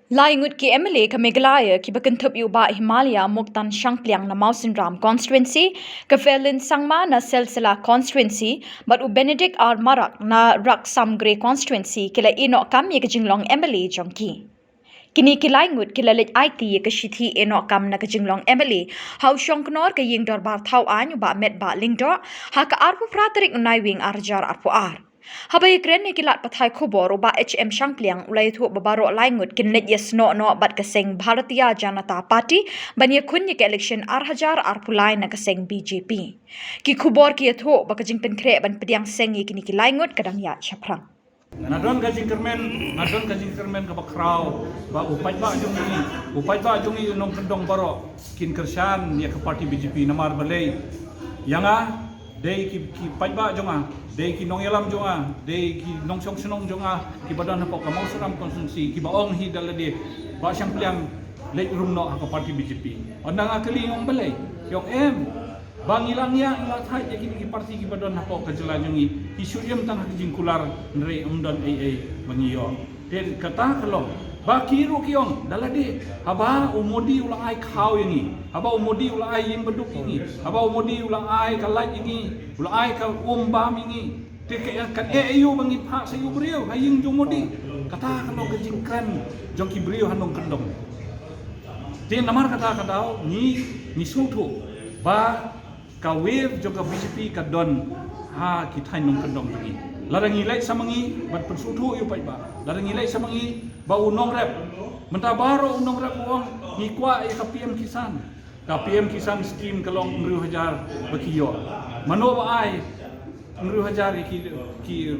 Laingut ki MLA ka Meghalaya ki bakantup yu ba Himalaya Muktan Shangpliang na Mausinram constituency ka Felin Sangma na Selsela constituency but u Benedict R Marak na Raksamgre constituency kila ino kam ye ka jinglong MLA jongki. Kini ki laingut kila lit IT ye ka shithi ino kam na ka jinglong MLA hau shongknor ka ying dor bar thau anyu ba met ba lingdor ha ka arpu pratarik unaiwing arjar arpu ar. Habai kren ni kilat pathai khubor uba HM Shangpliang ulai thu babaro laingut kinnet yes no bat kaseng Bharatiya Janata Party bania kunye ke election hajar pulai na kaseng BJP. Ki khubor ki thu bakajing penkre ban pediang seng ye kini ki laingut kadang ya chaprang. Nadon kajing kermen ke bakrau ba upai ba jungi unong kendong baro kin kersan ya ke parti BJP namar balai yanga dei ki pajba jonga dei ki nong yalam jonga dei ki nong song senong jonga ki badan hapok ka Mausinram konsumsi ki baong hi dalade ba Shangpliang leit rumno ka parti BJP ondang akali ngong balai yok bang ilang ya ilat hai ya ki parti ki badan hapok ka jelanjongi isuryam tang jing kular nre umdan bangiyo den kata kalong ba kiru kiong dalade haba umodi ulang ai khau ini haba umodi ulang ai yang beduk ini haba umodi ulang ai kalai ini ulang ai ka bam ini teke kan eu bangi pha sayu brio haying jumodi kata kalau kejingkan jongki brio hanong kendong den namar kata ni sutu ba ka wave juga BJP ka don ha kitai nong kendong lagi larangi lai samangi bat pensutu yu pai ba larangi lai samangi ba unong rep mentabaro unong rep uang ngikwa ka PM Kisan scheme kalong 10,000 bakiyo mano ba ai 10,000 ki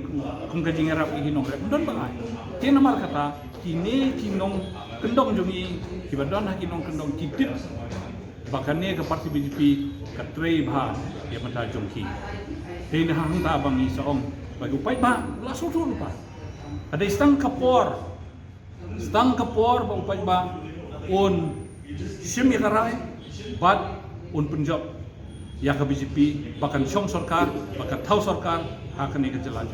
kung kajing rap ki nong rep don ba ai tin namar kata kini kinong kendong jungi ki badon ha kinong kendong kidip bakane ke parti BJP ka trei bha ya mata jongki tin hang ta bang isaong bagi upai ba la sutu lupa ada stang kapor ba upai ba un simi karai bat un Punjab ya ke BJP bahkan syong sarkar bahkan thau sarkar akan ke jalan